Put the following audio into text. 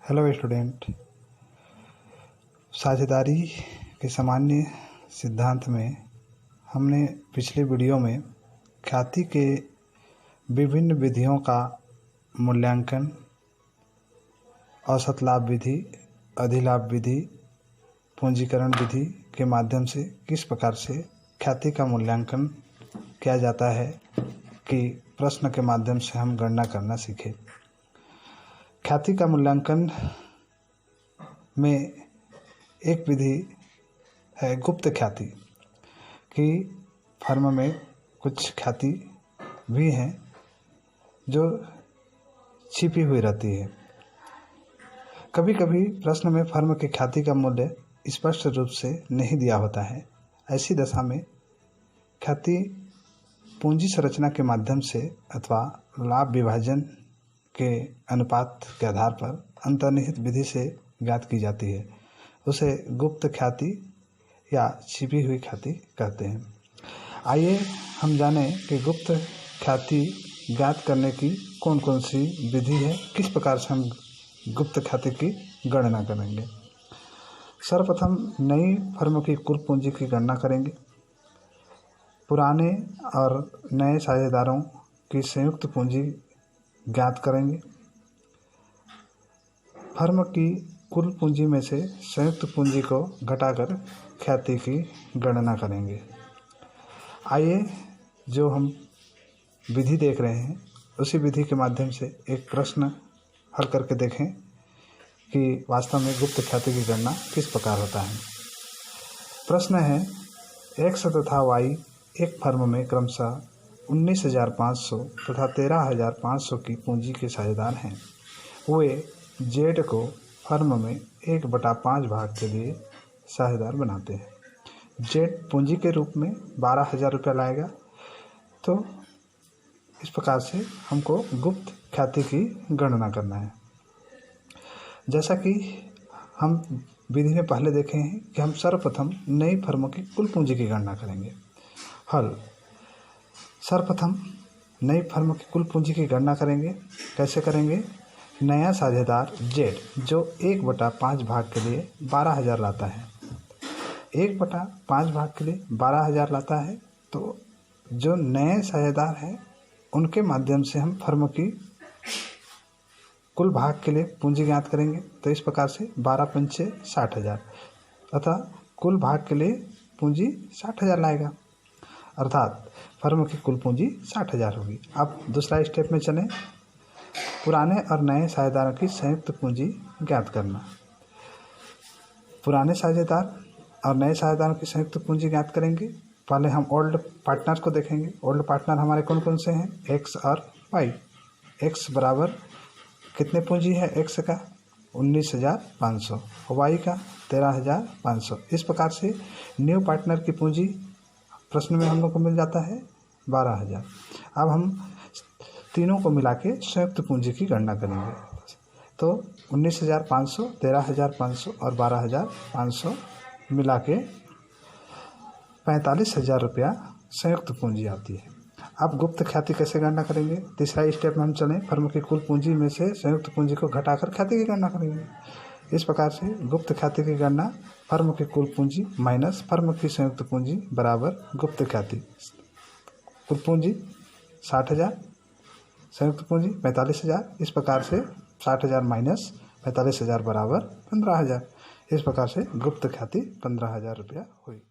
Hello student. साझेदारी के सामान्य सिद्धांत में हमने पिछले वीडियो में ख्याति के विभिन्न विधियों का मूल्यांकन, औसत लाभ विधि, अधिलाभ विधि, पूंजीकरण विधि के माध्यम से किस प्रकार से ख्याति का मूल्यांकन किया जाता है कि प्रश्न के माध्यम से हम गणना करना सीखे। ख्याति का मूल्यांकन में एक विधि है गुप्त ख्याति कि फर्म में कुछ ख्याति भी हैं जो छिपी हुई रहती है। कभी कभी प्रश्न में फर्म की ख्याति का मूल्य स्पष्ट रूप से नहीं दिया होता है। ऐसी दशा में ख्याति पूंजी संरचना के माध्यम से अथवा लाभ विभाजन के अनुपात के आधार पर अंतर्निहित विधि से ज्ञात की जाती है। उसे गुप्त ख्याति या छिपी हुई ख्याति कहते हैं। आइए हम जानें कि गुप्त ख्याति ज्ञात करने की कौन कौन सी विधि है, किस प्रकार से हम गुप्त ख्याति की गणना करेंगे। सर्वप्रथम नई फर्म की कुल पूंजी की गणना करेंगे। पुराने और नए साझेदारों की संयुक्त पूंजी ज्ञात करेंगे। फर्म की कुल पूंजी में से संयुक्त पूंजी को घटाकर ख्याति की गणना करेंगे। आइए जो हम विधि देख रहे हैं उसी विधि के माध्यम से एक प्रश्न हल करके देखें कि वास्तव में गुप्त ख्याति की गणना किस प्रकार होता है। प्रश्न है, एक्स तथा वाई एक फर्म में क्रमशः 19,500 तथा 13,500 की पूंजी के साझेदार हैं। वे जेड को फर्म में 1/5 भाग के लिए साझेदार बनाते हैं। जेड पूंजी के रूप में 12,000 रुपया लाएगा। तो इस प्रकार से हमको गुप्त ख्याति की गणना करना है। जैसा कि हम विधि में पहले देखे हैं कि हम सर्वप्रथम नई फर्म की कुल पूंजी की गणना करेंगे। हल, सर्वप्रथम नई फर्म की कुल पूंजी की गणना करेंगे। कैसे करेंगे? नया साझेदार जेड जो 1/5 भाग के लिए 12,000 लाता है, 1/5 भाग के लिए 12,000 लाता है। तो जो नए साझेदार हैं उनके माध्यम से हम फर्म की कुल भाग के लिए पूंजी ज्ञात करेंगे। तो इस प्रकार से 12 पंचे 60,000 अतः कुल भाग के लिए पूंजी 60,000 लाएगा, अर्थात फर्म की कुल पूंजी 60,000 होगी। अब दूसरा स्टेप में चलें, पुराने और नए साझेदारों की संयुक्त पूंजी ज्ञात करना। पुराने साझेदार और नए साझेदारों की संयुक्त पूंजी ज्ञात करेंगे। पहले हम ओल्ड पार्टनर को देखेंगे। ओल्ड पार्टनर हमारे कौन कौन से हैं? एक्स और वाई। एक्स बराबर कितने पूंजी है? एक्स का 19,500, वाई का 13,500। इस प्रकार से न्यू पार्टनर की पूंजी प्रश्न में हम लोग को मिल जाता है 12,000। अब हम तीनों को मिला के संयुक्त पूंजी की गणना करेंगे। तो 19,500, 13,500 और 12,500 मिला के 45,000 रुपया संयुक्त पूंजी आती है। अब गुप्त ख्याति कैसे गणना करेंगे? तीसरा स्टेप में हम चलें, फर्म की कुल पूंजी में से संयुक्त पूंजी को घटाकर ख्याति की गणना करेंगे। इस प्रकार से गुप्त ख्याति की गणना फर्म की कुल पूंजी माइनस फर्म की संयुक्त पूंजी बराबर गुप्त ख्याति। कुल पूंजी 60,000, संयुक्त पूंजी 45,000। इस प्रकार से 60,000 माइनस 45,000 बराबर 15,000। इस प्रकार से गुप्त ख्याति 15,000 रुपया हुई।